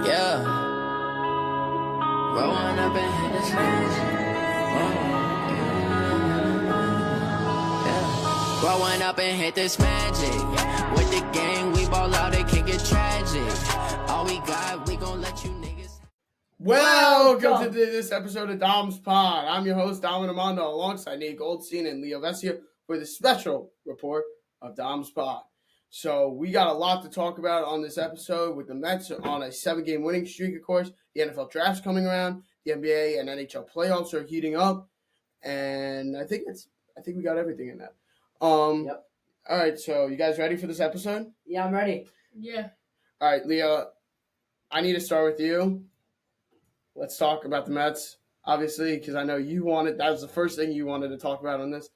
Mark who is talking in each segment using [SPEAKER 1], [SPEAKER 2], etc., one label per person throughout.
[SPEAKER 1] Yeah. Rolling up and hit this magic. Yeah. Growing up and hit this magic. With the gang, we ball out, it can get tragic. All we got, we gon' let you niggas.
[SPEAKER 2] Welcome to this episode of Domspod. I'm your host, Dom Armando, alongside Nate Goldstein and Leo Vessio for the special report of Domspod. So we got a lot to talk about on this episode with the Mets on a 7-game winning streak, of course. The NFL draft's coming around. The NBA and NHL playoffs are heating up. And I think we got everything in that.
[SPEAKER 3] Yep.
[SPEAKER 2] All right, so you guys ready for this episode?
[SPEAKER 3] Yeah, I'm ready.
[SPEAKER 4] Yeah.
[SPEAKER 2] All right, Leo, I need to start with you. Let's talk about the Mets, obviously, because I know that was the first thing you wanted to talk about on this.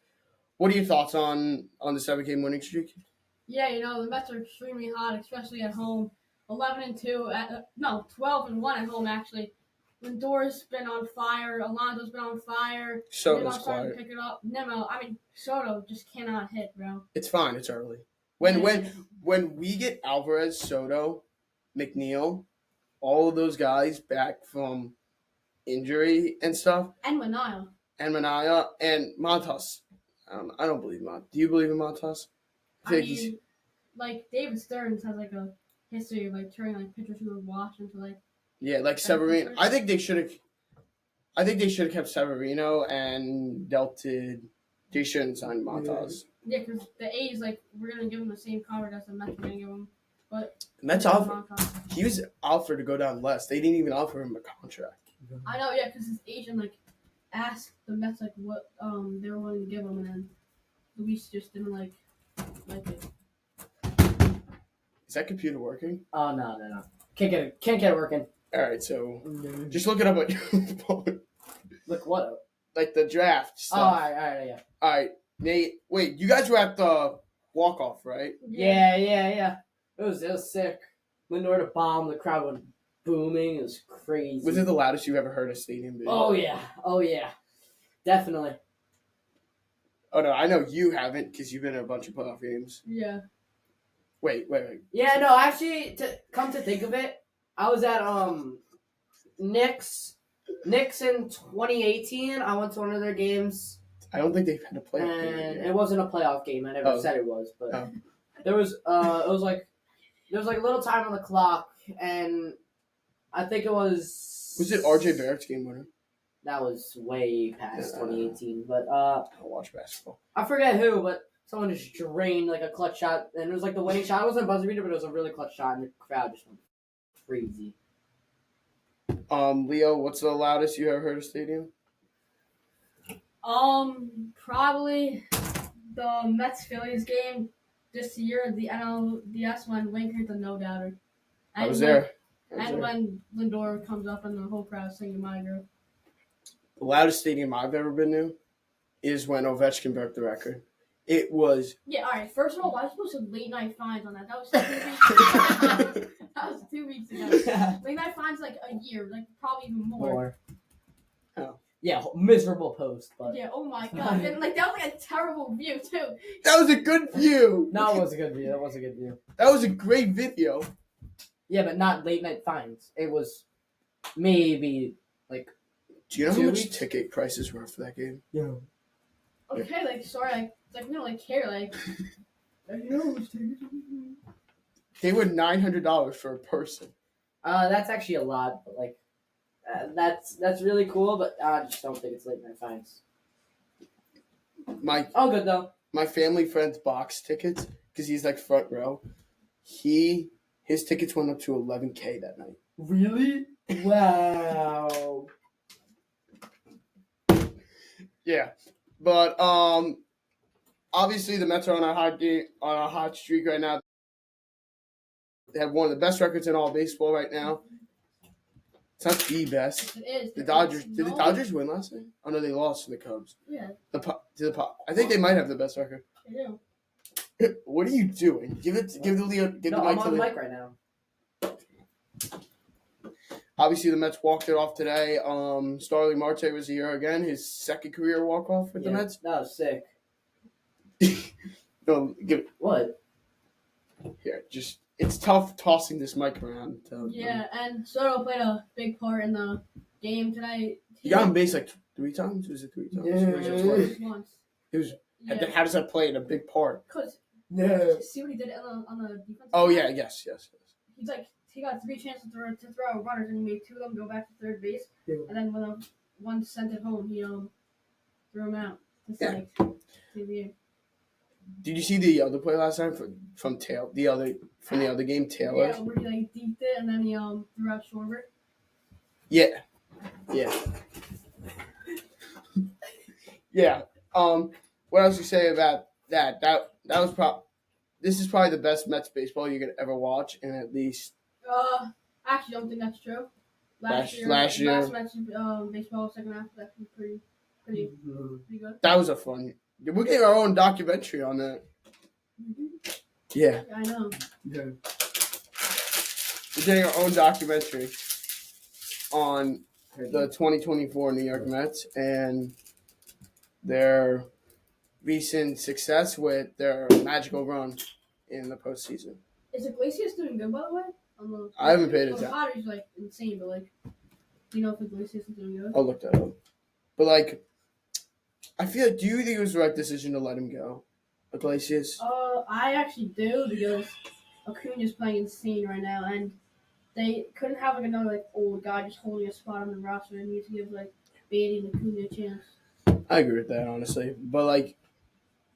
[SPEAKER 2] What are your thoughts on the 7-game winning streak?
[SPEAKER 4] Yeah, the Mets are extremely hot, especially at home. 11-2, 12-1 at home, actually. Lindor's been on fire. Alonso's been on fire.
[SPEAKER 2] Soto's
[SPEAKER 4] starting
[SPEAKER 2] quiet.
[SPEAKER 4] to pick it up. Soto just cannot hit, bro.
[SPEAKER 2] It's fine. It's early. When we get Alvarez, Soto, McNeil, all of those guys back from injury and stuff.
[SPEAKER 4] And Manaea.
[SPEAKER 2] And Montas. I don't believe Montas. Do you believe in Montas?
[SPEAKER 4] David Stearns has a history of turning pitchers who would watch into
[SPEAKER 2] Severino. I think they should have kept Severino and they shouldn't sign Montas.
[SPEAKER 4] Yeah, because the A's we're gonna give him the same contract as the Mets are gonna give him, but
[SPEAKER 2] the Mets he was offered to go down less. They didn't even offer him a contract.
[SPEAKER 4] I know, yeah, because his agent asked the Mets what they were willing to give him, and then Luis just didn't like it.
[SPEAKER 2] Is that computer working?
[SPEAKER 3] Oh no. Can't get it working.
[SPEAKER 2] All right, so just look it up on your phone.
[SPEAKER 3] Look what up?
[SPEAKER 2] The draft stuff.
[SPEAKER 3] Oh, all right, yeah.
[SPEAKER 2] All right, Nate. Wait, you guys were at the walk-off, right?
[SPEAKER 3] Yeah. It was sick. Lindor to bomb, the crowd went booming. It was crazy.
[SPEAKER 2] Was it the loudest you've ever heard a stadium be?
[SPEAKER 3] Oh yeah, definitely.
[SPEAKER 2] Oh no, I know you haven't because you've been in a bunch of playoff games.
[SPEAKER 4] Yeah.
[SPEAKER 2] Wait.
[SPEAKER 3] Yeah, no, actually, come to think of it, I was at Knicks in 2018. I went to one of their games.
[SPEAKER 2] I don't think they've had a playoff game.
[SPEAKER 3] And it wasn't a playoff game. I never said it was, but there was there was a little time on the clock, and I think it was.
[SPEAKER 2] Was it RJ Barrett's game winner?
[SPEAKER 3] That was way past 2018, but
[SPEAKER 2] I don't watch basketball.
[SPEAKER 3] I forget who, but someone just drained a clutch shot, and it was the winning shot. It wasn't a buzzer beater, but it was a really clutch shot, and the crowd just went crazy.
[SPEAKER 2] Leo, what's the loudest you ever heard a stadium?
[SPEAKER 4] Probably the Mets-Phillies game this year, the NLDS when Wink hit the no-doubter.
[SPEAKER 2] I was there.
[SPEAKER 4] When Lindor comes up and the whole crowd singing My Girl.
[SPEAKER 2] The loudest stadium I've ever been to is when Ovechkin broke the record. It was...
[SPEAKER 4] Yeah, all right. First of all, why was supposed to late night fines on that? That was 2 weeks ago. That was 2 weeks ago. Late night fines a year, probably even more.
[SPEAKER 2] Oh.
[SPEAKER 3] Yeah, miserable post, but...
[SPEAKER 4] Yeah, oh my god. And, that was a terrible view, too.
[SPEAKER 2] That was a good view!
[SPEAKER 3] No, it was a good view. That was a good view.
[SPEAKER 2] That was a great video.
[SPEAKER 3] Yeah, but not late night fines. It was maybe,
[SPEAKER 2] Do you know how
[SPEAKER 3] 2
[SPEAKER 2] much
[SPEAKER 3] weeks?
[SPEAKER 2] ticket prices were for that game?
[SPEAKER 3] Yeah.
[SPEAKER 4] Okay, sorry, we don't care, I know.
[SPEAKER 2] They were $900 for a person.
[SPEAKER 3] That's actually a lot, but that's really cool, but I just don't think it's late night fines. Oh, good though.
[SPEAKER 2] My family friend's box tickets, because he's front row, his tickets went up to $11,000 that night.
[SPEAKER 3] Really? Wow.
[SPEAKER 2] Yeah, but obviously the Mets are on a hot streak right now. They have one of the best records in all baseball right now. It's not the best.
[SPEAKER 4] It is.
[SPEAKER 2] The Dodgers. Did the Dodgers win last night? Oh no, they lost to the Cubs.
[SPEAKER 4] Yeah.
[SPEAKER 2] I think they might have the best record.
[SPEAKER 4] They do.
[SPEAKER 2] What are you doing? Give the mic
[SPEAKER 3] I'm
[SPEAKER 2] to
[SPEAKER 3] on
[SPEAKER 2] the
[SPEAKER 3] mic right now.
[SPEAKER 2] Obviously, the Mets walked it off today. Starling Marte was here again, his second career walk-off with the Mets.
[SPEAKER 3] That was sick.
[SPEAKER 2] No, give it.
[SPEAKER 3] What?
[SPEAKER 2] Here, just it's tough tossing this mic around.
[SPEAKER 4] Yeah, and Soto played a big part in the game tonight.
[SPEAKER 2] He got on base like 3 times. Was it 3 times?
[SPEAKER 3] Yeah.
[SPEAKER 2] Or was it twice?
[SPEAKER 4] Once.
[SPEAKER 2] It was.
[SPEAKER 4] Yeah.
[SPEAKER 2] How does that play in a big part?
[SPEAKER 4] Cause
[SPEAKER 3] Yeah.
[SPEAKER 4] see what he did on the defense.
[SPEAKER 2] Oh yeah, yes.
[SPEAKER 4] He's like he got 3 chances to throw runners and he made 2 of them go back to third base.
[SPEAKER 3] Yeah.
[SPEAKER 4] And then when one sent it home, he threw him out. Just
[SPEAKER 2] Yeah.
[SPEAKER 4] like save the game.
[SPEAKER 2] Did you see the other play last time from the other game, Taylor?
[SPEAKER 4] Yeah, where he like deeped it and then he threw out Schwarber.
[SPEAKER 2] Yeah. Yeah. What else you say about that? That was this is probably the best Mets baseball you could ever watch, and at least
[SPEAKER 4] I actually don't think that's true. Last year, Mets baseball second half was actually pretty good.
[SPEAKER 2] that was a fun. We're getting our own documentary on that. Yeah.
[SPEAKER 4] I know.
[SPEAKER 3] Yeah.
[SPEAKER 2] We're getting our own documentary on the 2024 New York Mets and their recent success with their magical run in the postseason.
[SPEAKER 4] Is Iglesias doing good, by the way?
[SPEAKER 2] I haven't paid attention.
[SPEAKER 4] The Padres like insane, but like, do you know if Iglesias is doing good?
[SPEAKER 2] I'll look that up. But like, I feel like, do you think it was the right decision to let him go, Iglesias?
[SPEAKER 4] I actually do because Acuna's playing insane right now, and they couldn't have like another like old guy just holding a spot on the roster. They need to give like Beatty and Acuna a chance.
[SPEAKER 2] I agree with that, honestly. But like,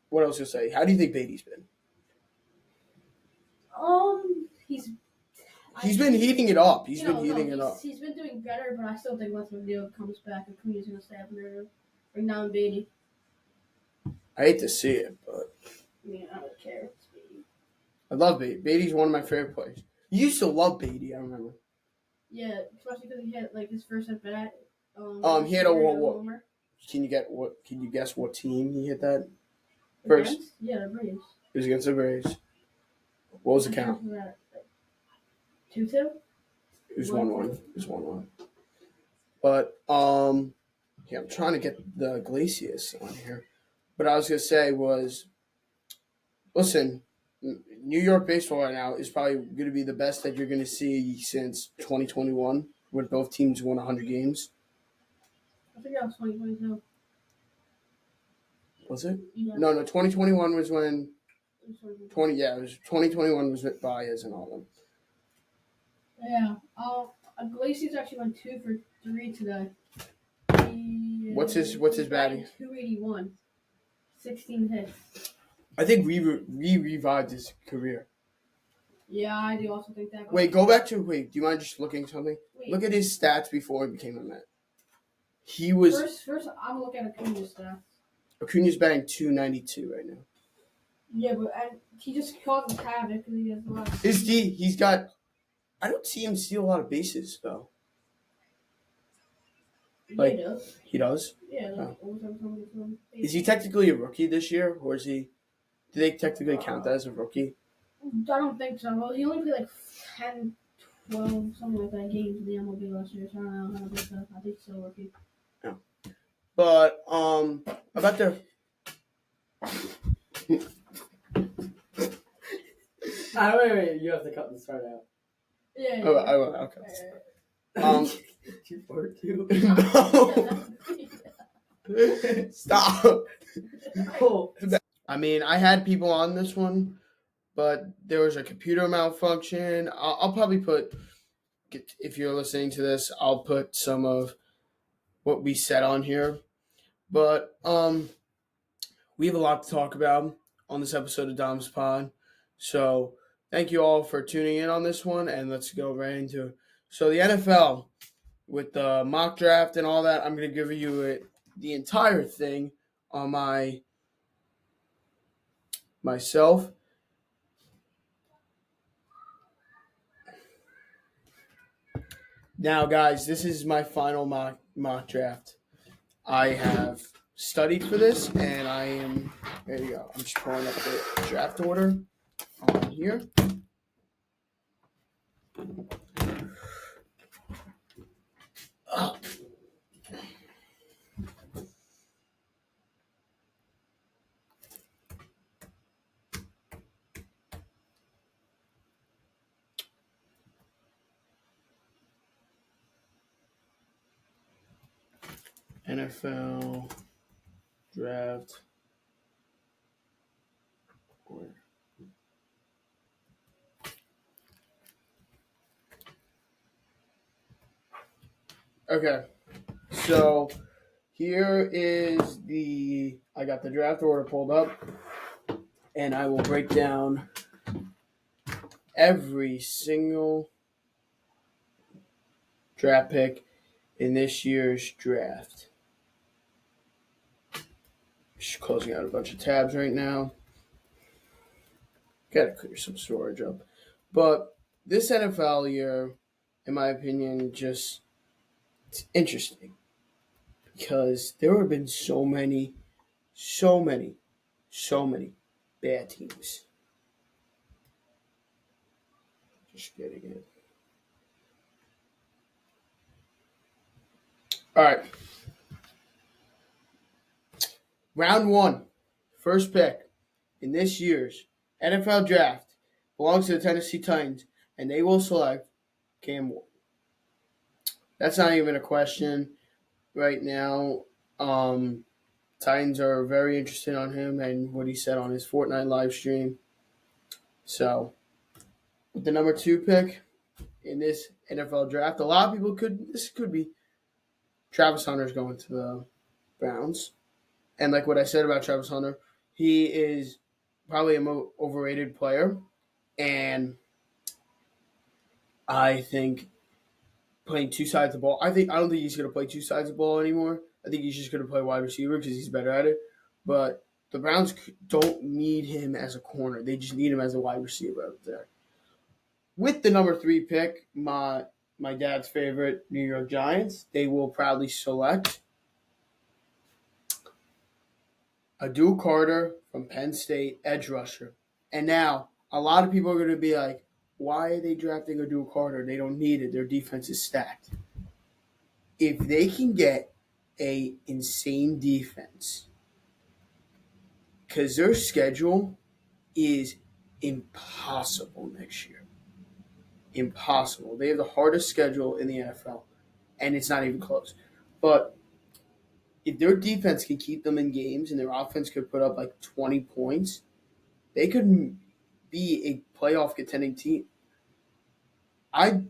[SPEAKER 2] what else to say? How do you think Beatty's been? He's been heating it up. He's been heating it up.
[SPEAKER 4] He's been doing better, but I still think once McNeil comes back, Acuna's gonna stay up there to bring down Beatty.
[SPEAKER 2] I hate to see it, but
[SPEAKER 4] I mean, I don't care. It's Beatty.
[SPEAKER 2] I love Beatty. Beatty's one of my favorite players. You used to love Beatty, I remember.
[SPEAKER 4] Yeah, especially because he had like his first at bat.
[SPEAKER 2] He had a homer. Can you guess what team he hit that first?
[SPEAKER 4] Yeah, the Braves.
[SPEAKER 2] It was against the Braves. What was the count?
[SPEAKER 4] 2-2.
[SPEAKER 2] It was 1-1. It was 1-1. But yeah, I'm trying to get the Iglesias on here. What I was gonna say was, listen, New York baseball right now is probably going to be the best that you're going to see since 2021, when both teams won 100 games.
[SPEAKER 4] I think that was 2022.
[SPEAKER 2] Was it?
[SPEAKER 4] Yeah.
[SPEAKER 2] No, 2021 was when it was 2021 was with Baez and all them.
[SPEAKER 4] Yeah. Iglesias actually went 2 for 3 today.
[SPEAKER 2] What's his batting?
[SPEAKER 4] 281. 16 hits.
[SPEAKER 2] I think we revived his career.
[SPEAKER 4] Yeah, I do also think that.
[SPEAKER 2] Wait, do you mind just looking at something?
[SPEAKER 4] Wait.
[SPEAKER 2] Look at his stats before he became a Met. He was
[SPEAKER 4] first. I'm looking at Acuna's stats.
[SPEAKER 2] Acuna's batting 292 right now.
[SPEAKER 4] Yeah, but he just causes havoc because he has a lot.
[SPEAKER 2] He's got. I don't see him steal a lot of bases though.
[SPEAKER 4] Like, he does.
[SPEAKER 2] He does?
[SPEAKER 4] Yeah.
[SPEAKER 2] Oh. Is he technically a rookie this year, or is he? Do they technically count that as a rookie?
[SPEAKER 4] I don't think so. Well, he only played like 10, 12, something like that games in the MLB last year, so I don't know. I think he's still a rookie.
[SPEAKER 2] Yeah. But about their.
[SPEAKER 3] Wait, you have to cut this part out.
[SPEAKER 4] Yeah.
[SPEAKER 2] Oh, I will. Okay.
[SPEAKER 3] 242.
[SPEAKER 2] No. Stop.
[SPEAKER 3] Cool.
[SPEAKER 2] I mean, I had people on this one, but there was a computer malfunction. I'll probably put, if you're listening to this, I'll put some of what we said on here. But we have a lot to talk about on this episode of Domspod. So thank you all for tuning in on this one, and let's go right into it. So the NFL, with the mock draft and all that, I'm going to give you the entire thing on myself. Now, guys, this is my final mock draft. I have studied for this, and I am, there you go. I'm just pulling up the draft order on here. NFL draft order. Okay, so here is I got the draft order pulled up, and I will break down every single draft pick in this year's draft. Just closing out a bunch of tabs right now. Gotta clear some storage up. But this NFL year, in my opinion, it's interesting because there have been so many bad teams. Just getting it. All right. Round 1, first pick in this year's NFL draft belongs to the Tennessee Titans, and they will select Cam Ward. That's not even a question right now. Titans are very interested on him and what he said on his Fortnite live stream. So, with the number 2 pick in this NFL draft, a lot of people this could be Travis Hunter's going to the Browns. And like what I said about Travis Hunter, he is probably a more overrated player. And I think playing two sides of the ball, I don't think he's going to play two sides of the ball anymore. I think he's just going to play wide receiver because he's better at it. But the Browns don't need him as a corner. They just need him as a wide receiver out there. With the number 3 pick, my dad's favorite New York Giants, they will proudly select Adou Carter from Penn State, edge rusher. And now, a lot of people are going to be like, why are they drafting Adou Carter? They don't need it. Their defense is stacked. If they can get a insane defense, because their schedule is impossible next year. Impossible. They have the hardest schedule in the NFL, and it's not even close. But if their defense can keep them in games and their offense could put up like 20 points, they could be a playoff contending team. I'm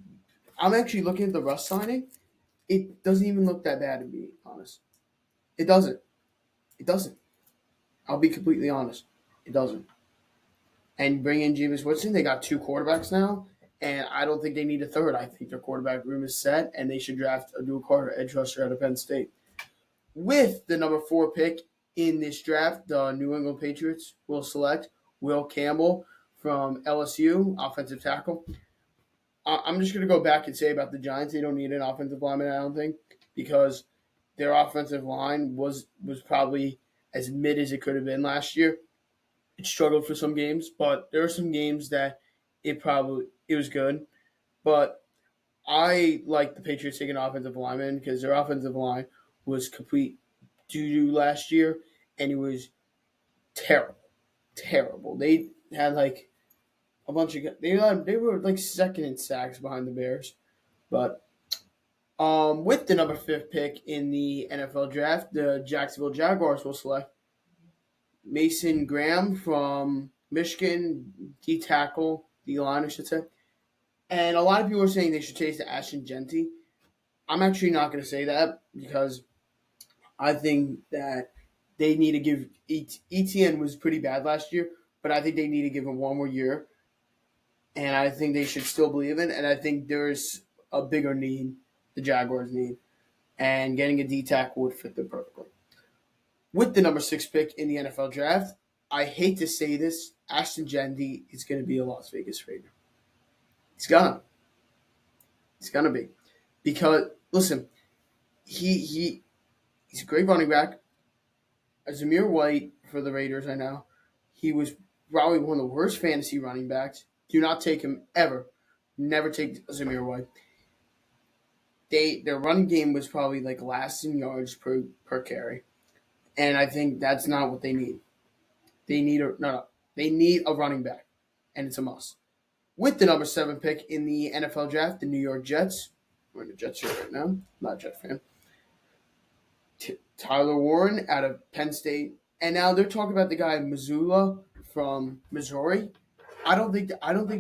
[SPEAKER 2] actually looking at the Russ signing. It doesn't even look that bad, to be honest. It doesn't. I'll be completely honest. It doesn't. And bring in Jameis Winston. They got 2 quarterbacks now, and I don't think they need a third. I think their quarterback room is set, and they should draft Adou Carter, edge rusher out of Penn State. With the number 4 pick in this draft, the New England Patriots will select Will Campbell from LSU, offensive tackle. I'm just going to go back and say about the Giants, they don't need an offensive lineman, I don't think, because their offensive line was probably as mid as it could have been last year. It struggled for some games, but there were some games that it was good. But I like the Patriots taking an offensive lineman because their offensive line was complete doo-doo last year, and it was terrible. They had like a bunch of they were like second in sacks behind the Bears. But with the number 5 pick in the NFL draft, the Jacksonville Jaguars will select Mason Graham from Michigan, D-line, I should say. And a lot of people are saying they should chase Ashton Genty. I'm actually not going to say that because I think that they need to give ETN was pretty bad last year, but I think they need to give him one more year. And I think they should still believe in. And I think there's a bigger need the Jaguars need. And getting a D-tackle would fit them perfectly. With the number 6 pick in the NFL draft, I hate to say this, Ashton Genty is going to be a Las Vegas Raider. He's gonna be. Because, listen, he's a great running back. Zamir White for the Raiders right now. He was probably one of the worst fantasy running backs. Do not take him ever. Never take Zamir White. Their running game was probably like last in yards per carry. And I think that's not what they need. They need a running back. And it's a must. With the number 7 pick in the NFL draft, the New York Jets. We're in the Jets shirt right now. I'm not a Jet fan. Tyler Warren out of Penn State, and now they're talking about the guy Missoula from Missouri. I don't think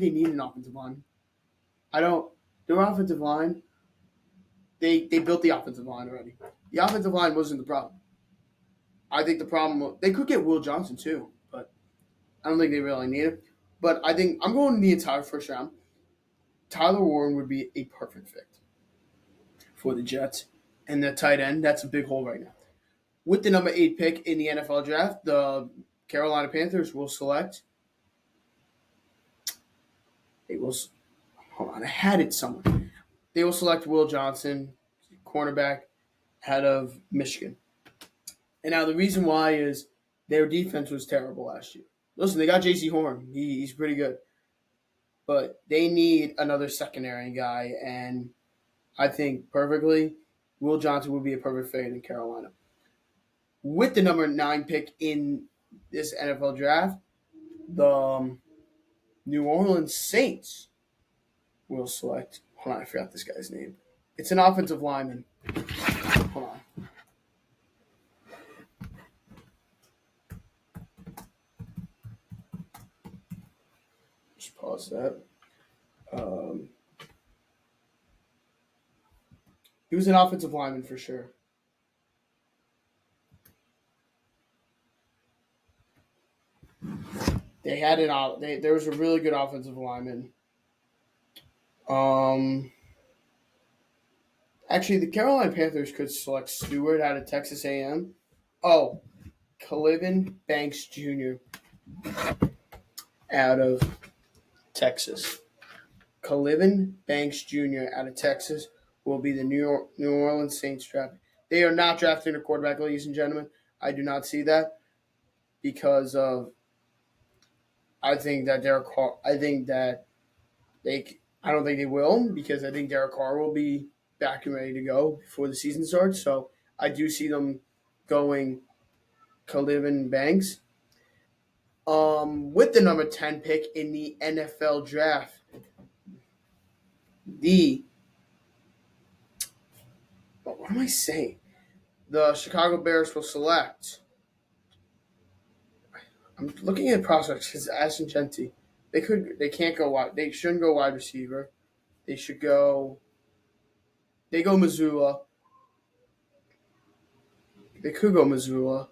[SPEAKER 2] they need an offensive line. I don't. Their offensive line. They built the offensive line already. The offensive line wasn't the problem. I think the problem they could get Will Johnson too, but I don't think they really need it. But I think I'm going the entire first round. Tyler Warren would be a perfect fit for the Jets, and the tight end. That's a big hole right now. With the number 8 pick in the NFL draft, the Carolina Panthers will select. Hold on, I had it somewhere. They will select Will Johnson, cornerback, out of Michigan. And now the reason why is their defense was terrible last year. Listen, they got J.C. Horn. He's pretty good. But they need another secondary guy, and I think perfectly, Will Johnson would be a perfect fit in Carolina. With the number 9 pick in this NFL draft, the New Orleans Saints will select. Hold on, I forgot this guy's name. It's an offensive lineman. Hold on. Just pause that. He was an offensive lineman for sure. They had there was a really good offensive lineman. Actually, the Carolina Panthers could select Stewart out of Texas A&M. Oh, Calvin Banks Jr. out of Texas. Calvin Banks Jr. out of Texas will be the New Orleans Saints draft. They are not drafting a quarterback, ladies and gentlemen. I do not see that because of. I think that Derek Carr. I think that I don't think they will because I think Derek Carr will be back and ready to go before the season starts. So I do see them going Calvin Banks. With the number 10 pick in the NFL draft, what am I saying? The Chicago Bears will select. I'm looking at prospects because Ashton Genty. They can't go wide. They shouldn't go wide receiver. They should go. They go Missoula. They could go Missoula,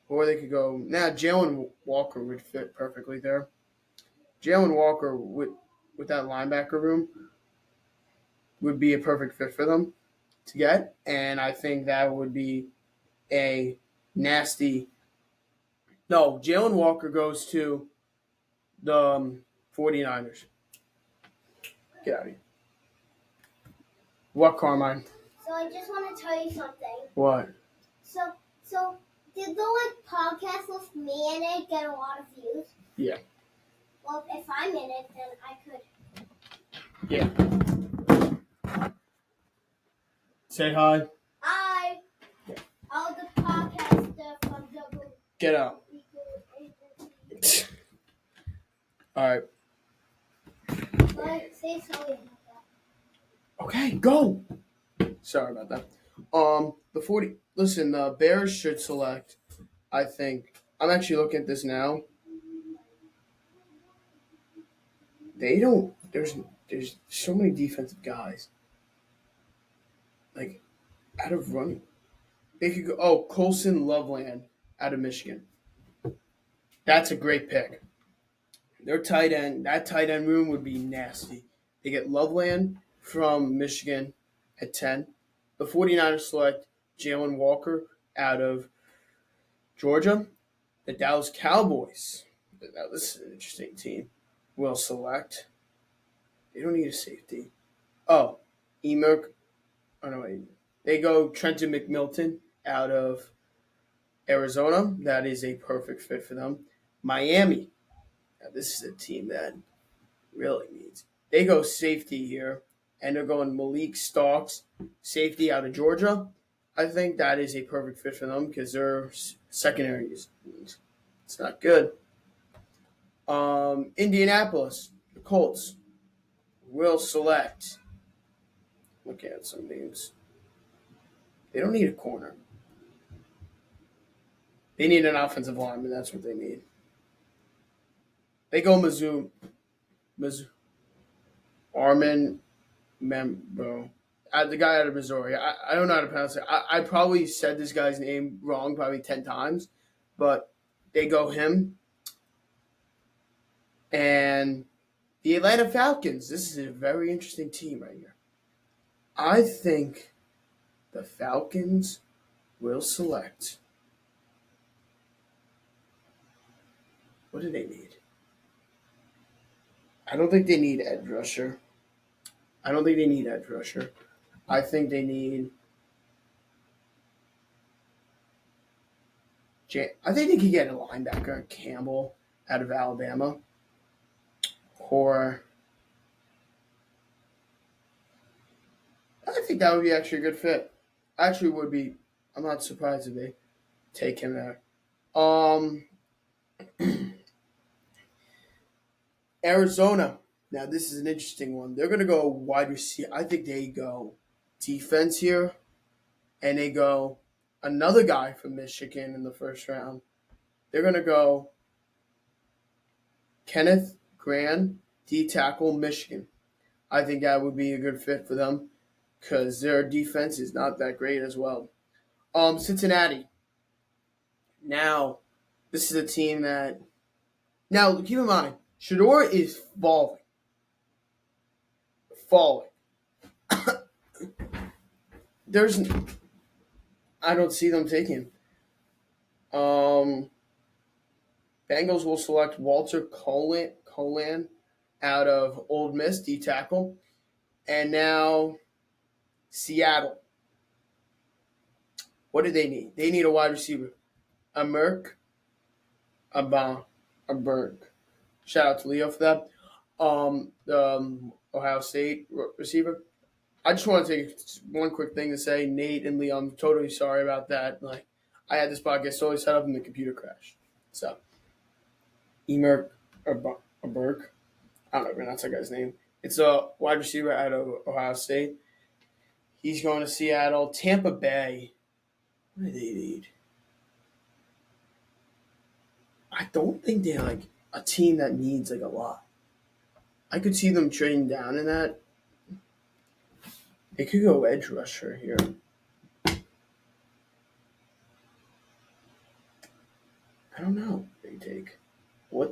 [SPEAKER 2] or they could go. Jalen Walker would fit perfectly there. Jalen Walker with that linebacker room would be a perfect fit for them to get, and I think that would be a nasty. No, Jalen Walker goes to the 49ers. Get out of here. What, Carmine?
[SPEAKER 5] So I just want to tell you something.
[SPEAKER 2] What?
[SPEAKER 5] So did the podcast with me in it get a lot of views?
[SPEAKER 2] Yeah.
[SPEAKER 5] Well, if I'm in it, then I could.
[SPEAKER 2] Yeah. Say hi.
[SPEAKER 5] Hi. All the podcasts from Double.
[SPEAKER 2] Get out. All right.
[SPEAKER 5] But say sorry about that.
[SPEAKER 2] Okay, go. Sorry about that. The Bears should select. I think I'm actually looking at this now. They don't. There's so many defensive guys. Like, out of running, they could go. Oh, Colson Loveland out of Michigan. That's a great pick. Their tight end. That tight end room would be nasty. They get Loveland from Michigan at 10. The 49ers select Jalen Walker out of Georgia. The Dallas Cowboys, now this is an interesting team, will select. They don't need a safety. Oh, Emerk. Oh, no, wait. They go Trenton McMilton out of Arizona. That is a perfect fit for them. Miami. Now, this is a team that really needs. They go safety here, and they're going Malik Starks, safety out of Georgia. I think that is a perfect fit for them because their secondary is it's not good. Indianapolis, the Colts, will select. Look at some names. They don't need a corner. They need an offensive lineman. That's what they need. They go Mizzou, Armin Membo. The guy out of Missouri. I don't know how to pronounce it. I probably said this guy's name wrong probably 10 times, but they go him. And the Atlanta Falcons. This is a very interesting team right here. I think the Falcons will select. What do they need? I don't think they need edge rusher. I think they need. I think they could get a linebacker, Campbell, out of Alabama. Or I think that would be actually a good fit. Actually, would be. I'm not surprised if they take him there. Arizona. Now, this is an interesting one. They're going to go wide receiver. I think they go defense here, and they go another guy from Michigan in the first round. They're going to go Kenneth Grant, D-tackle, Michigan. I think that would be a good fit for them because their defense is not that great as well. Cincinnati. Now, this is a team that... Now, keep in mind, Shador is falling. I don't see them taking. Bengals will select Walter Colan out of Ole Miss, D-tackle. And now Seattle. What do they need? They need a wide receiver. A Berg. Shout out to Leo for that. The Ohio State receiver. I just want to take one quick thing to say, Nate and Leo, I'm totally sorry about that. Like, I had this podcast totally set up and the computer crashed. So, Berg. I don't know how to pronounce that guy's name. It's a wide receiver out of Ohio State. He's going to Seattle. Tampa Bay. What do they need? I don't think they're like a team that needs like a lot. I could see them trading down in that. They could go edge rusher here. I don't know. They take. I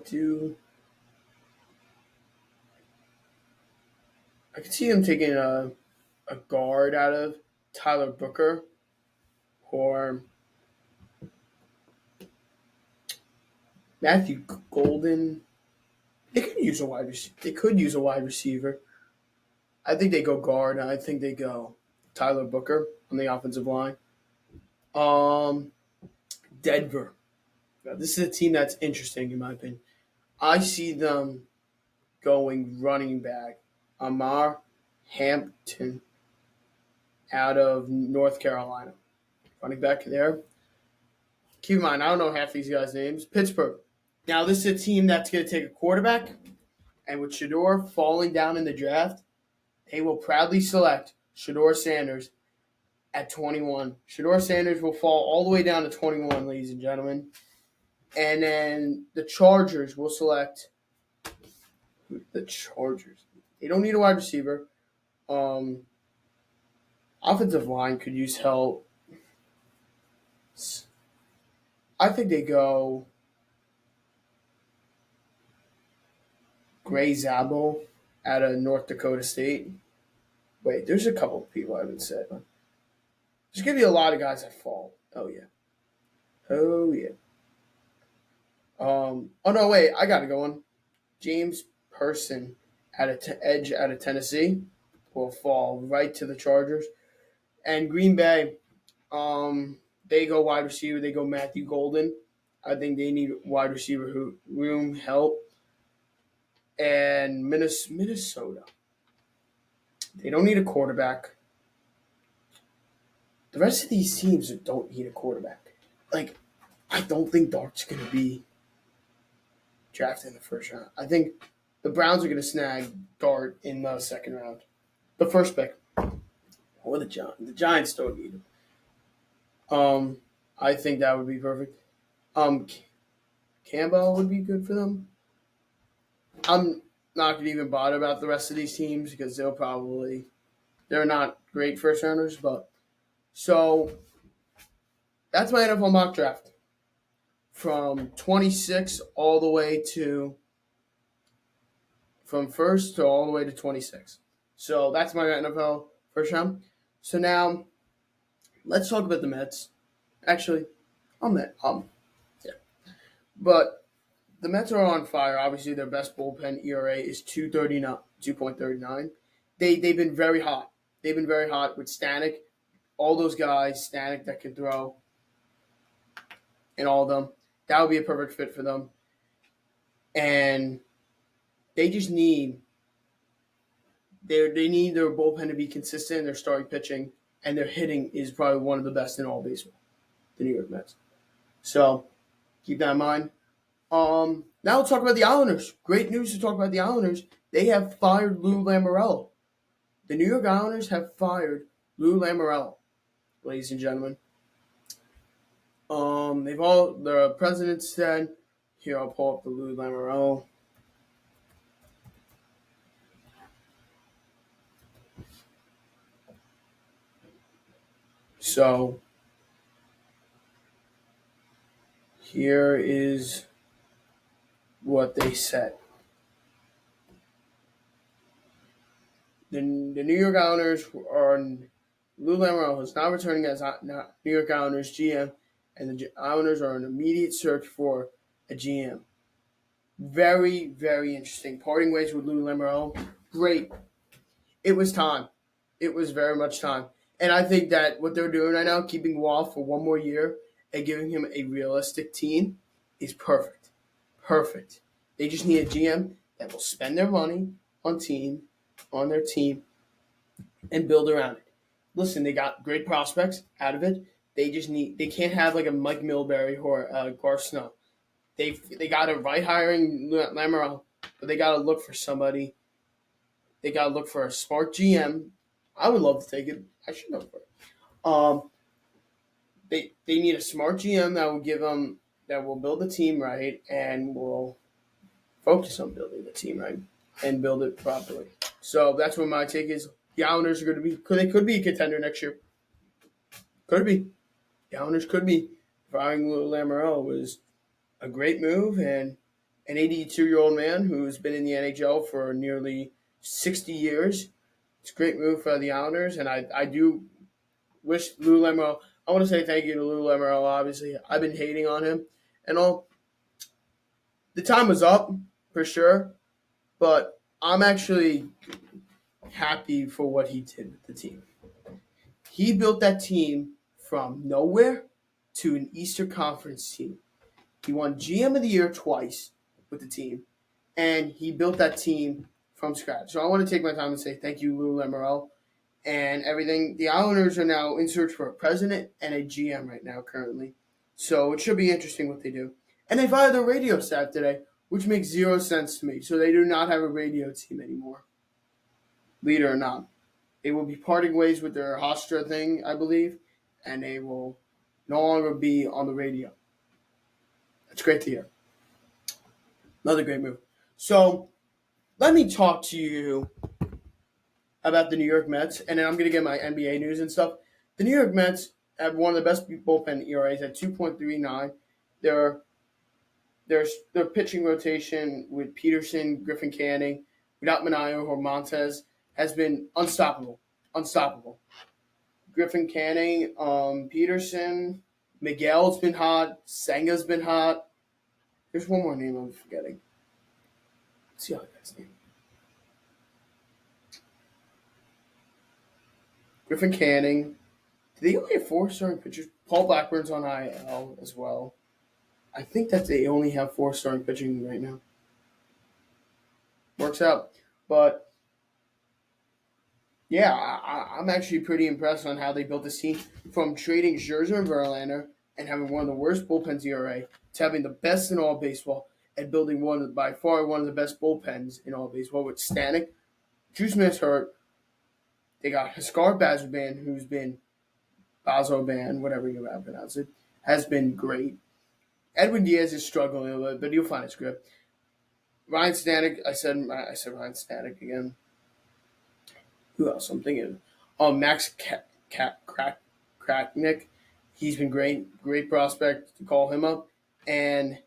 [SPEAKER 2] could see them taking a guard out of Tyler Booker or Matthew Golden. They could use a wide receiver. I think they go guard. I think they go Tyler Booker on the offensive line. Denver. Now, this is a team that's interesting in my opinion. I see them going running back. Amar Hampton out of North Carolina. Running back there. Keep in mind, I don't know half these guys' names. Pittsburgh. Now, this is a team that's going to take a quarterback, and with Shador falling down in the draft, they will proudly select Shador Sanders at 21. Shador Sanders will fall all the way down to 21, ladies and gentlemen. And then the Chargers will select the Chargers. They don't need a wide receiver. Offensive line could use help. I think they go Gray Zabel out of North Dakota State. Wait, there's a couple of people I haven't said. There's going to be a lot of guys that fall. Oh, yeah. Oh, no, wait. I got to go on. James Person edge out of Tennessee will fall right to the Chargers. And Green Bay, they go wide receiver. They go Matthew Golden. I think they need wide receiver room help. And Minnesota. They don't need a quarterback. The rest of these teams don't need a quarterback. Like, I don't think Dart's going to be drafted in the first round. I think the Browns are going to snag Dart in the second round. The first pick. Or the Giants. The Giants don't need him. I think that would be perfect. Campbell would be good for them. I'm not going to even bother about the rest of these teams because they're not great first rounders. But so that's my NFL mock draft from 26 all the way to from first to all the way to 26. So that's my NFL first round. So now let's talk about the Mets. Actually, yeah. But the Mets are on fire. Obviously, their best bullpen ERA is 2.39. They've been very hot. They've been very hot with Stanek, all those guys, Stanek that can throw, and all of them. That would be a perfect fit for them. And they just need they need their bullpen to be consistent. Their starting pitching and their hitting is probably one of the best in all baseball. The New York Mets. So keep that in mind. Now let's talk about the Islanders. Great news to talk about the Islanders. They have fired Lou Lamoriello. The New York Islanders have fired Lou Lamoriello, ladies and gentlemen. The president said, here I'll pull up the Lou Lamoriello. So here is what they said. The New York Islanders are Lou Lamoriello is now returning as New York Islanders GM, and the Islanders are in immediate search for a GM. Very, very interesting. Parting ways with Lou Lamoriello. Great. It was time. It was very much time. And I think that what they're doing right now, keeping Wall for one more year and giving him a realistic team, is perfect. Perfect. They just need a GM that will spend their money on their team, and build around it. Listen, they got great prospects out of it. They can't have like a Mike Milbury or Garth Snow. They got to right hiring Lamoriello, but they got to look for somebody. They got to look for a smart GM. I would love to take it. I should go for it. They need a smart GM that will build the team right and will focus on building the team right and build it properly. So that's what my take is. The Islanders are going to be. They could be a contender next year. Could be. The Islanders could be. Firing Lou Lamoriello was a great move, and an 82-year-old man who's been in the NHL for nearly 60 years. It's a great move for the Islanders, and I do wish Lou Lamoriello. I want to say thank you to Lou Lamoriello. Obviously, I've been hating on him and all. The time was up for sure, but I'm actually happy for what he did with the team. He built that team from nowhere to an Eastern Conference team. He won GM of the Year twice with the team, and he built that team from scratch. So I want to take my time and say thank you, Lou Lamoriello, and everything. The Islanders are now in search for a president and a GM right now currently. So it should be interesting what they do. And they fired their radio staff today, which makes zero sense to me. So they do not have a radio team anymore. Leader or not. They will be parting ways with their Hofstra thing, I believe, and they will no longer be on the radio. That's great to hear. Another great move. So let me talk to you about the New York Mets, and then I'm going to get my NBA news and stuff. The New York Mets have one of the best bullpen ERAs at 2.39. Their pitching rotation with Peterson, Griffin Canning, without Manayo or Montez has been unstoppable. Unstoppable. Griffin Canning, Peterson, Miguel's been hot, Senga's been hot. There's one more name I'm forgetting. Let's see how that's name. Griffin Canning. Do they only have 4 starting pitchers? Paul Blackburn's on IL as well. I think that they only have 4 starting pitching right now. Works out. But yeah, I'm actually pretty impressed on how they built this team. From trading Scherzer and Verlander and having one of the worst bullpens ERA to having the best in all baseball and building by far one of the best bullpens in all baseball with Stanek. Drew Smith's hurt. They got Huskar Bazarban, who's been Bazoban, whatever you pronounce it, has been great. Edwin Diaz is struggling a little, but he'll find his grip. Ryan Stanek, I said Ryan Stanek again. Who else? I'm thinking. Oh, Max Kraknick. He's been great prospect to call him up. And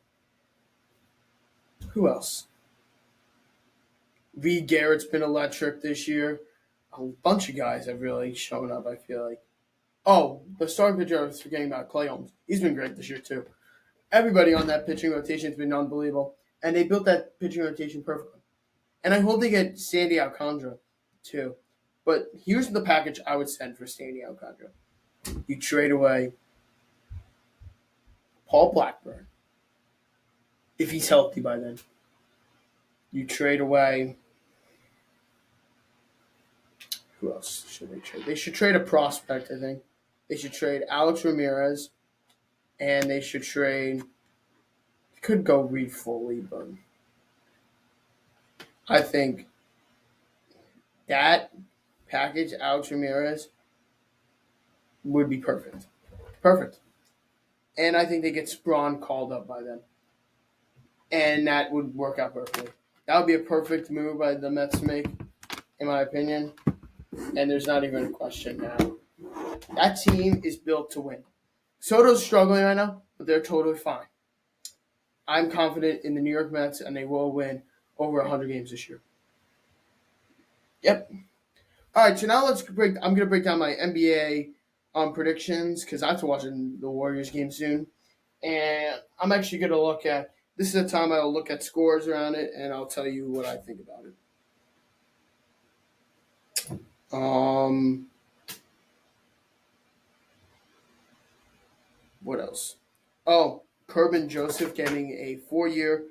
[SPEAKER 2] who else? Reed Garrett's been electric this year. A bunch of guys have really shown up, I feel like. Oh, the starting pitcher I was forgetting about, Clay Holmes. He's been great this year, too. Everybody on that pitching rotation has been unbelievable. And they built that pitching rotation perfectly. And I hope they get Sandy Alcantara, too. But here's the package I would send for Sandy Alcantara. You trade away Paul Blackburn, if he's healthy by then. You trade away... Who else should they trade? They should trade a prospect, I think. They should trade Alex Ramirez, and they should trade... Could go Reed Foley, but I think that package, Alex Ramirez, would be perfect. Perfect. And I think they get Sprawn called up by then. And that would work out perfectly. That would be a perfect move by the Mets to make, in my opinion. And there's not even a question now. That team is built to win. Soto's struggling right now, but they're totally fine. I'm confident in the New York Mets, and they will win over 100 games this year. Yep. All right, so now I'm going to break down my NBA predictions because I have to watch the Warriors game soon. And I'm actually going to look at – this is the time I'll look at scores around it, and I'll tell you what I think about it. What else? Oh, Kerbin Joseph getting a 4-year,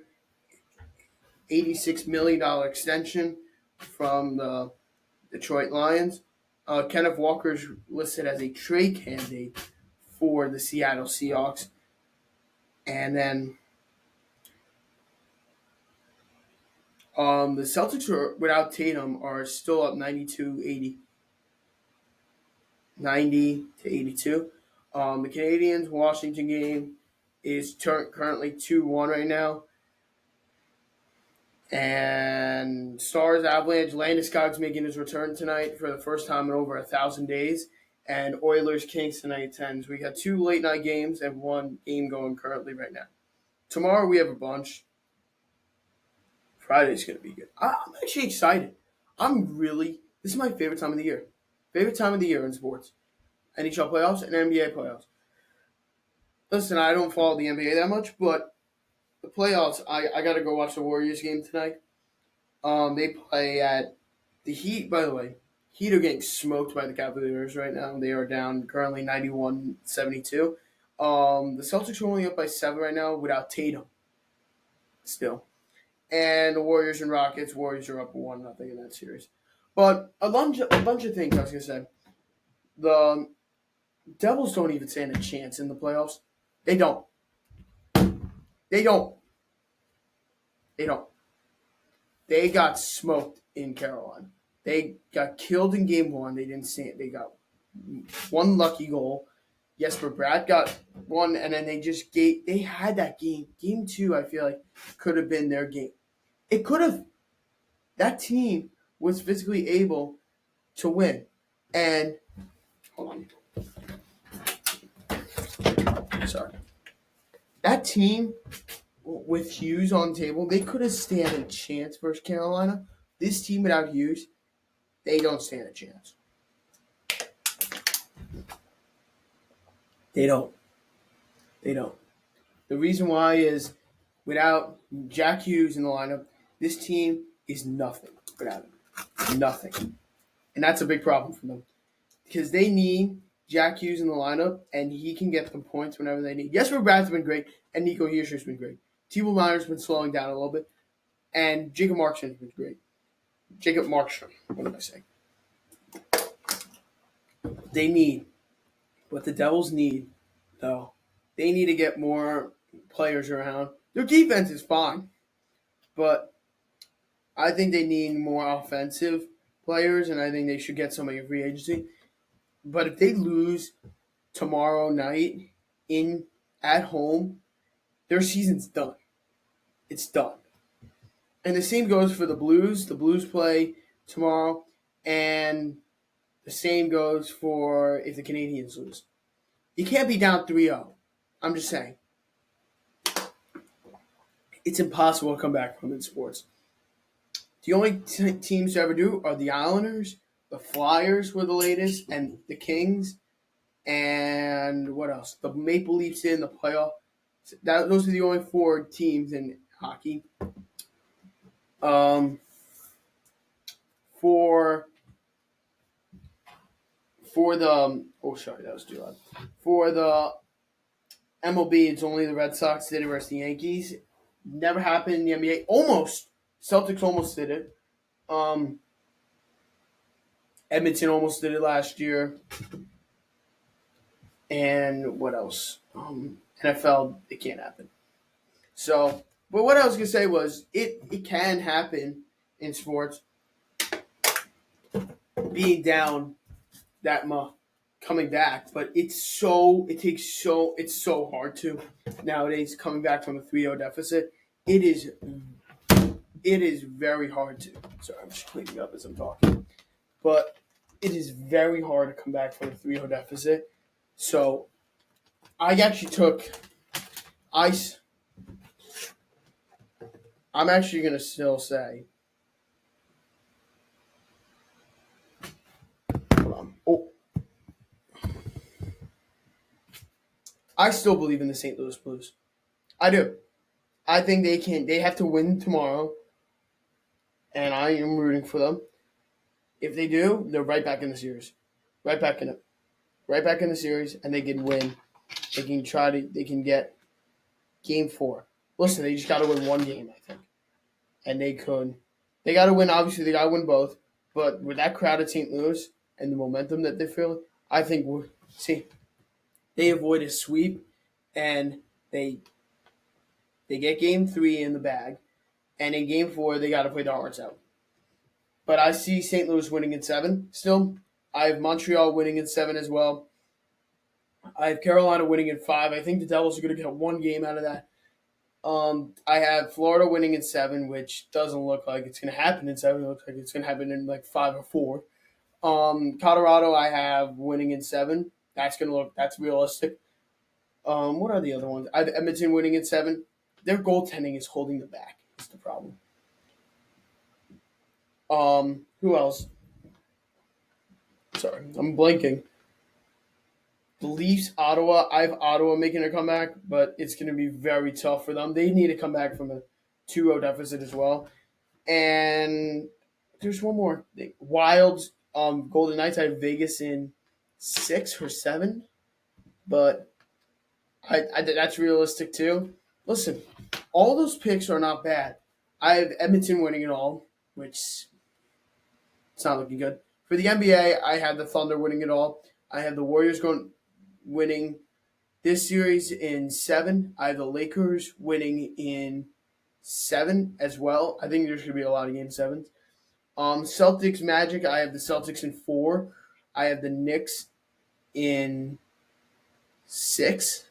[SPEAKER 2] $86 million extension from the Detroit Lions. Kenneth Walker's listed as a trade candidate for the Seattle Seahawks. And then the Celtics without Tatum are still up 90-82. The Canadians-Washington game is currently 2-1 right now. And Stars Avalanche, Landeskog's making his return tonight for the first time in over 1,000 days. And Oilers Kings tonight at 10. So we got 2 late night games and 1 game going currently right now. Tomorrow we have a bunch. Friday's going to be good. I'm actually excited. This is my favorite time of the year. Favorite time of the year in sports. NHL playoffs and NBA playoffs. Listen, I don't follow the NBA that much, but the playoffs, I got to go watch the Warriors game tonight. They play at the Heat, by the way. Heat are getting smoked by the Cavaliers right now. They are down currently 91-72. The Celtics are only up by 7 right now without Tatum still. And the Warriors and Rockets. Warriors are up 1-0 in that series. But a bunch of things I was going to say. The Devils don't even stand a chance in the playoffs. They don't. They got smoked in Carolina. They got killed in game 1. They didn't see it. They got 1 lucky goal. Jesper Bratt got 1, and then they had that game. Game 2, I feel like, could have been their game. It could have. That team was physically able to win. And, hold on. Sorry. That team, with Hughes on the table, they could have stand a chance versus Carolina. This team without Hughes, they don't stand a chance. They don't. The reason why is without Jack Hughes in the lineup, this team is nothing without him. Nothing. And that's a big problem for them. Because they need Jack Hughes in the lineup, and he can get them points whenever they need. Jesper Bratt's been great, and Nico Hirscher's been great. Timo Meyer's been slowing down a little bit, and Jacob Markstrom's been great. Jacob Markstrom, what am I saying? What the Devils need, though, they need to get more players around. Their defense is fine, but I think they need more offensive players, and I think they should get somebody in free agency. But if they lose tomorrow night at home their season's done. It's done. And the same goes for the Blues. The Blues play tomorrow, and the same goes for if the Canadians lose. You can't be down 3-0. I'm just saying. It's impossible to come back from in sports. The only teams to ever do are the Islanders, the Flyers were the latest, and the Kings, and what else? The Maple Leafs in the playoff. Those are the only 4 teams in hockey. For the that was too loud. For the MLB, it's only the Red Sox did it versus the Yankees. Never happened in the NBA. Almost. Celtics almost did it. Edmonton almost did it last year. And what else? NFL, it can't happen. So, but what I was going to say was it can happen in sports. Being down that much, coming back, but it's so hard to nowadays coming back from a 3-0 deficit. It is very hard to. Sorry, I'm just cleaning up as I'm talking. But it is very hard to come back from a 3-0 deficit. So I actually took ice. I'm actually going to still say. Hold on. Oh. I still believe in the St. Louis Blues. I do. I think they have to win tomorrow. And I am rooting for them. If they do, they're right back in the series. Right back in it. Right back in the series, and they can win. They can get game 4. Listen, they just got to win one game, I think. And they could. They got to win, obviously, they got to win both. But with that crowd at St. Louis and the momentum that they feel, I think they avoid a sweep, and they get game 3 in the bag. And in game 4, they got to play the hearts out. But I see St. Louis winning in 7 still. I have Montreal winning in 7 as well. I have Carolina winning in 5. I think the Devils are going to get one game out of that. I have Florida winning in 7, which doesn't look like it's going to happen in 7. It looks like it's going to happen in like 5 or 4. Colorado, I have winning in 7. That's realistic. What are the other ones? I have Edmonton winning in 7. Their goaltending is holding them back. That's the problem. Who else? Sorry, I'm blanking. The Leafs, Ottawa. I have Ottawa making a comeback, but it's going to be very tough for them. They need to come back from a 2-0 deficit as well. And there's one more thing. Wilds, Golden Knights. I have Vegas in 6 or 7, but I that's realistic too. Listen, all those picks are not bad. I have Edmonton winning it all, which it's not looking good. For the NBA, I have the Thunder winning it all. I have the Warriors winning this series in 7. I have the Lakers winning in 7 as well. I think there's going to be a lot of game 7s. Celtics Magic, I have the Celtics in 4. I have the Knicks in 6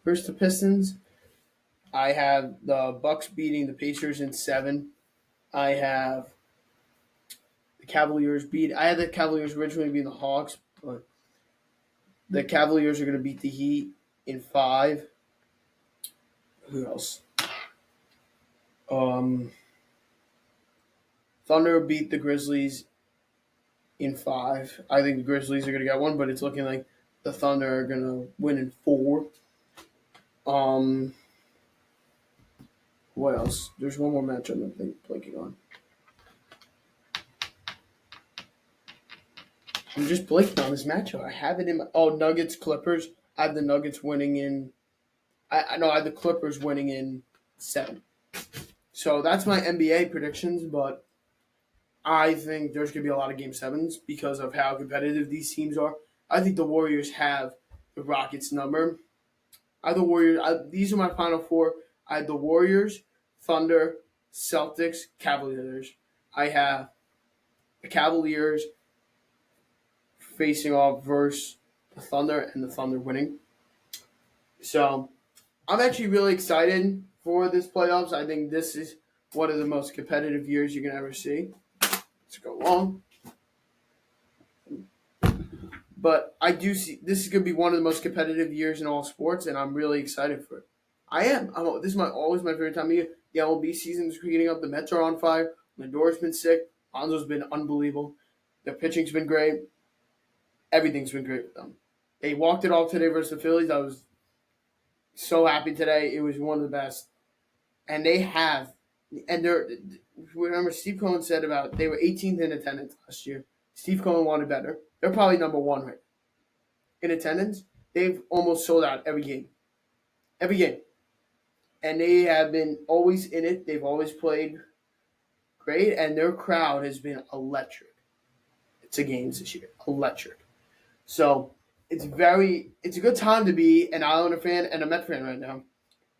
[SPEAKER 2] versus the Pistons. I have the Bucks beating the Pacers in 7. I have the Cavaliers I had the Cavaliers originally being the Hawks, but the Cavaliers are going to beat the Heat in 5. Who else? Thunder beat the Grizzlies in 5. I think the Grizzlies are going to get one, but it's looking like the Thunder are going to win in 4. What else? There's one more match I'm blanking on. I'm just blanking on this matchup. I have it in my Nuggets Clippers. I have the Nuggets winning in. I have the Clippers winning in 7. So that's my NBA predictions, but I think there's going to be a lot of Game 7s because of how competitive these teams are. I think the Warriors have the Rockets number. These are my final 4. I have the Warriors, Thunder, Celtics, Cavaliers. I have the Cavaliers facing off versus the Thunder and the Thunder winning. So I'm actually really excited for this playoffs. I think this is one of the most competitive years you can ever see. Let's go long. But I do see this is going to be one of the most competitive years in all sports, and I'm really excited for it. I am. This is always my favorite time of year. The MLB season is heating up. The Mets are on fire. Lindor's been sick. Alonso's been unbelievable. Their pitching's been great. Everything's been great with them. They walked it off today versus the Phillies. I was so happy today. It was one of the best. And they have, and they're, remember Steve Cohen said about they were 18th in attendance last year. Steve Cohen wanted better. They're probably number one right in attendance. They've almost sold out every game. Every game. And they have been always in it. They've always played great, and their crowd has been electric to games this year. Electric. So it's a good time to be an Islander fan and a Met fan right now.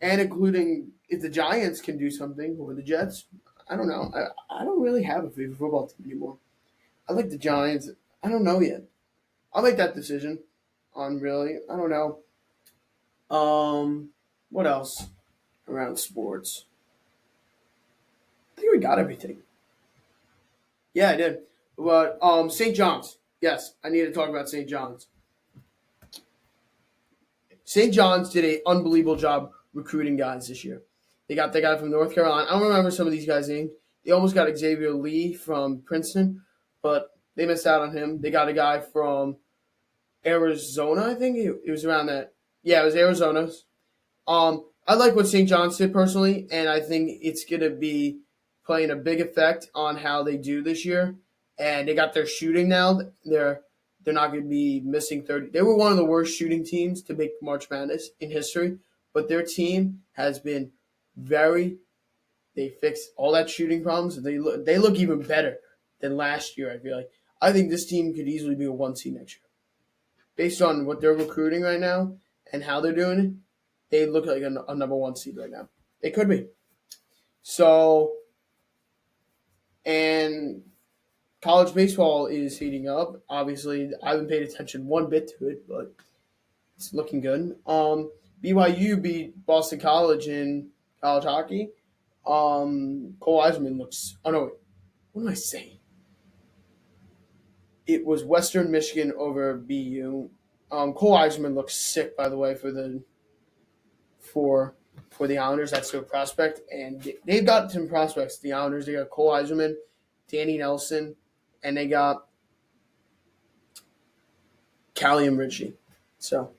[SPEAKER 2] And including if the Giants can do something, or the Jets, I don't know. I don't really have a favorite football team anymore. I like the Giants. I don't know yet. I'll make that decision on really. I don't know. What else around sports? I think we got everything. Yeah, I did. But St. John's. Yes, I need to talk about St. John's. St. John's did an unbelievable job recruiting guys this year. They got the guy from North Carolina. I don't remember some of these guys' names. They almost got Xavier Lee from Princeton, but they missed out on him. They got a guy from Arizona, I think. It was around that. Yeah, it was Arizona. I like what St. John's did personally, and I think it's going to be playing a big effect on how they do this year. And they got their shooting now. They're not going to be missing 30. They were one of the worst shooting teams to make March Madness in history, but their team has been they fixed all that shooting problems. They look even better than last year, I feel like. I think this team could easily be a 1 seed next year. Based on what they're recruiting right now and how they're doing it, they look like a number 1 seed right now. They could be. So, and college baseball is heating up. Obviously, I haven't paid attention one bit to it, but it's looking good. BYU beat Boston College in college hockey. Cole Eisman looks. Oh no, what am I saying? It was Western Michigan over BU. Cole Eisman looks sick, by the way, for the Islanders. That's their prospect, and they've got some prospects. The Islanders, they got Cole Eisman, Danny Nelson, and they got Callie and Ritchie. So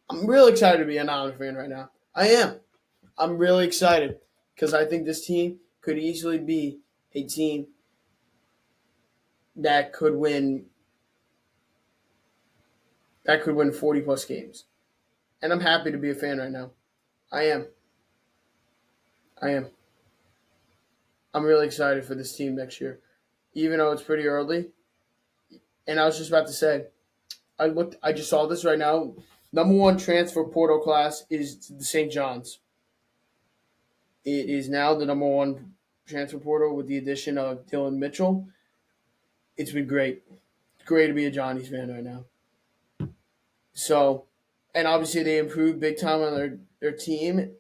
[SPEAKER 2] I'm really excited to be an Islander fan right now. I am. I'm really excited because I think this team could easily be a team that could win 40-plus games. And I'm happy to be a fan right now. I am. I'm really excited for this team next year, even though it's pretty early. And I was just about to say, I just saw this right now. Number 1 transfer portal class is the St. John's. It is now the number 1 transfer portal with the addition of Dylan Mitchell. It's been great. It's great to be a Johnny's fan right now. So, and obviously they improved big time on their team,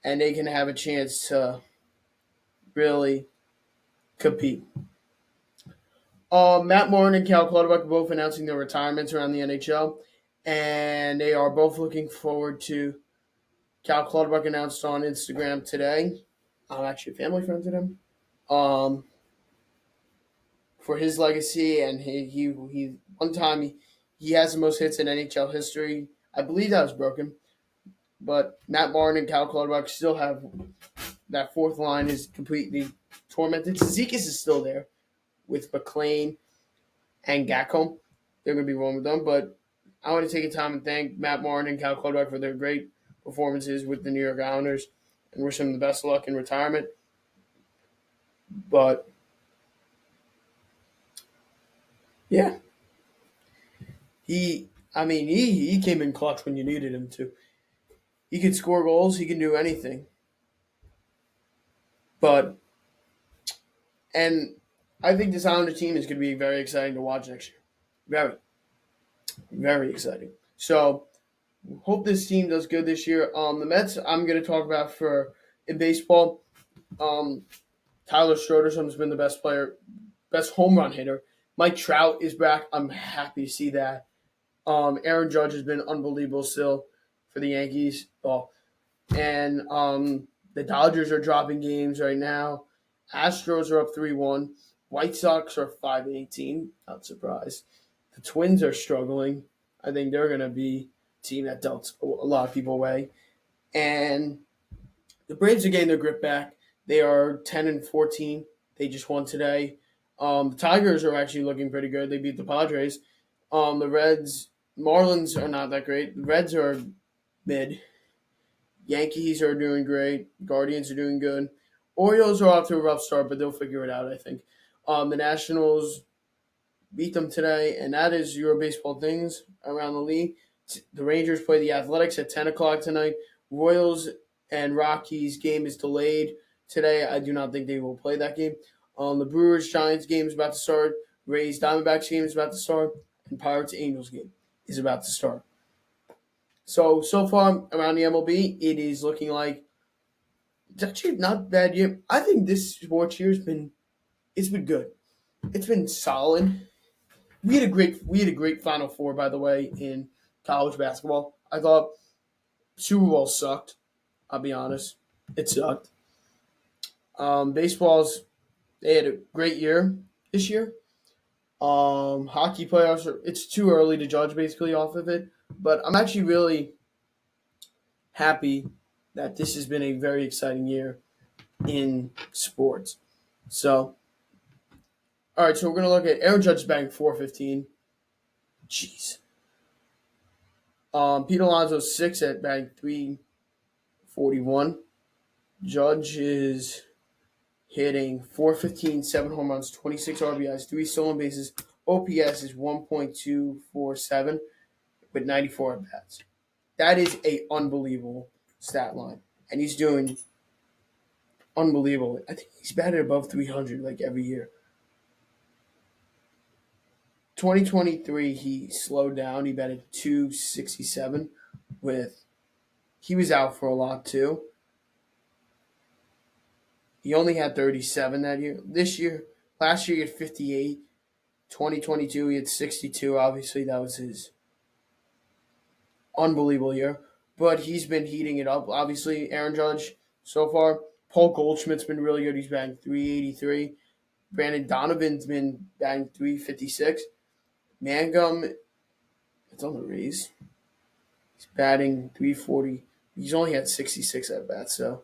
[SPEAKER 2] and they can have a chance to really compete. Matt Morin and Cal Clutterbuck are both announcing their retirements around the NHL, and they are both looking forward to. Cal Clutterbuck announced on Instagram today. I'm actually a family friend to him. For his legacy, and he one time he has the most hits in NHL history. I believe that was broken, but Matt Morin and Cal Clutterbuck still have that fourth line is completely tormented. Zizekas is still there with McLean and Gacom. They're going to be rolling with them, but I want to take a time and thank Matt Morin and Cal Clutterbuck for their great performances with the New York Islanders and wish them the best of luck in retirement. But yeah, he came in clutch when you needed him to. He can score goals. He can do anything. And I think this Islander team is going to be very exciting to watch next year. Very, very exciting. So hope this team does good this year. The Mets I'm going to talk about in baseball. Tyler Strawderson's been the best home run hitter. Mike Trout is back. I'm happy to see that. Aaron Judge has been unbelievable still for the Yankees. And the Dodgers are dropping games right now. Astros are up 3-1. White Sox are 5-18. Not surprised. The Twins are struggling. I think they're going to be a team that dealt a lot of people away. And the Braves are getting their grip back. They are 10-14. They just won today. The Tigers are actually looking pretty good. They beat the Padres. The Marlins are not that great. The Reds are mid. Yankees are doing great. Guardians are doing good. Orioles are off to a rough start, but they'll figure it out, I think. The Nationals beat them today, and that is your baseball things around the league. The Rangers play the Athletics at 10 o'clock tonight. Royals and Rockies game is delayed today. I do not think they will play that game. The Brewers-Giants game is about to start. Rays-Diamondbacks game is about to start. And Pirates-Angels game is about to start. So far around the MLB, it is looking like it's actually not a bad year. I think this sports year it's been good. It's been solid. We had a great Final Four, by the way, in college basketball. I thought Super Bowl sucked. I'll be honest, it sucked. They had a great year this year. Hockey playoffs it's too early to judge basically off of it, but I'm actually really happy that this has been a very exciting year in sports. So, all right, so we're gonna look at Aaron Judge batting .415. Jeez. Pete Alonso's 6 at batting .341. Judge is hitting .415, 7 home runs, 26 RBIs, 3 stolen bases. OPS is 1.247 with 94 at bats. That is a unbelievable stat line, and he's doing unbelievable. I think he's batted above 300 like every year. 2023, he slowed down. He batted .267 he was out for a lot too. He only had 37 that year. Last year he had 58. 2022 he had 62. Obviously that was his unbelievable year. But he's been heating it up. Obviously Aaron Judge so far. Paul Goldschmidt's been really good. He's batting .383. Brandon Donovan's been batting .356. Mangum, it's on the Rays. He's batting .340. He's only had 66 at bats, so.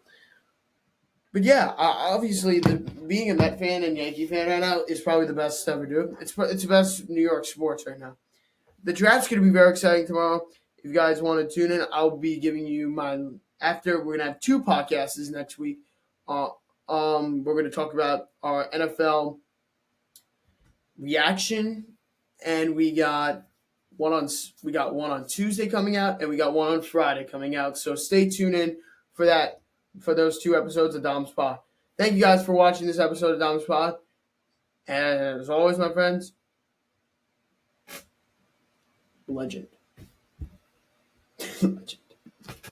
[SPEAKER 2] But yeah, obviously, being a Met fan and Yankee fan right now is probably the best to ever do. It's the best New York sports right now. The draft's going to be very exciting tomorrow. If you guys want to tune in, I'll be giving you after we're going to have 2 podcasts next week. We're going to talk about our NFL reaction, and we got one on Tuesday coming out, and we got one on Friday coming out. So stay tuned in for that, for those 2 episodes of Domspod. Thank you guys for watching this episode of Domspod. And as always, my friends, legend. Legend.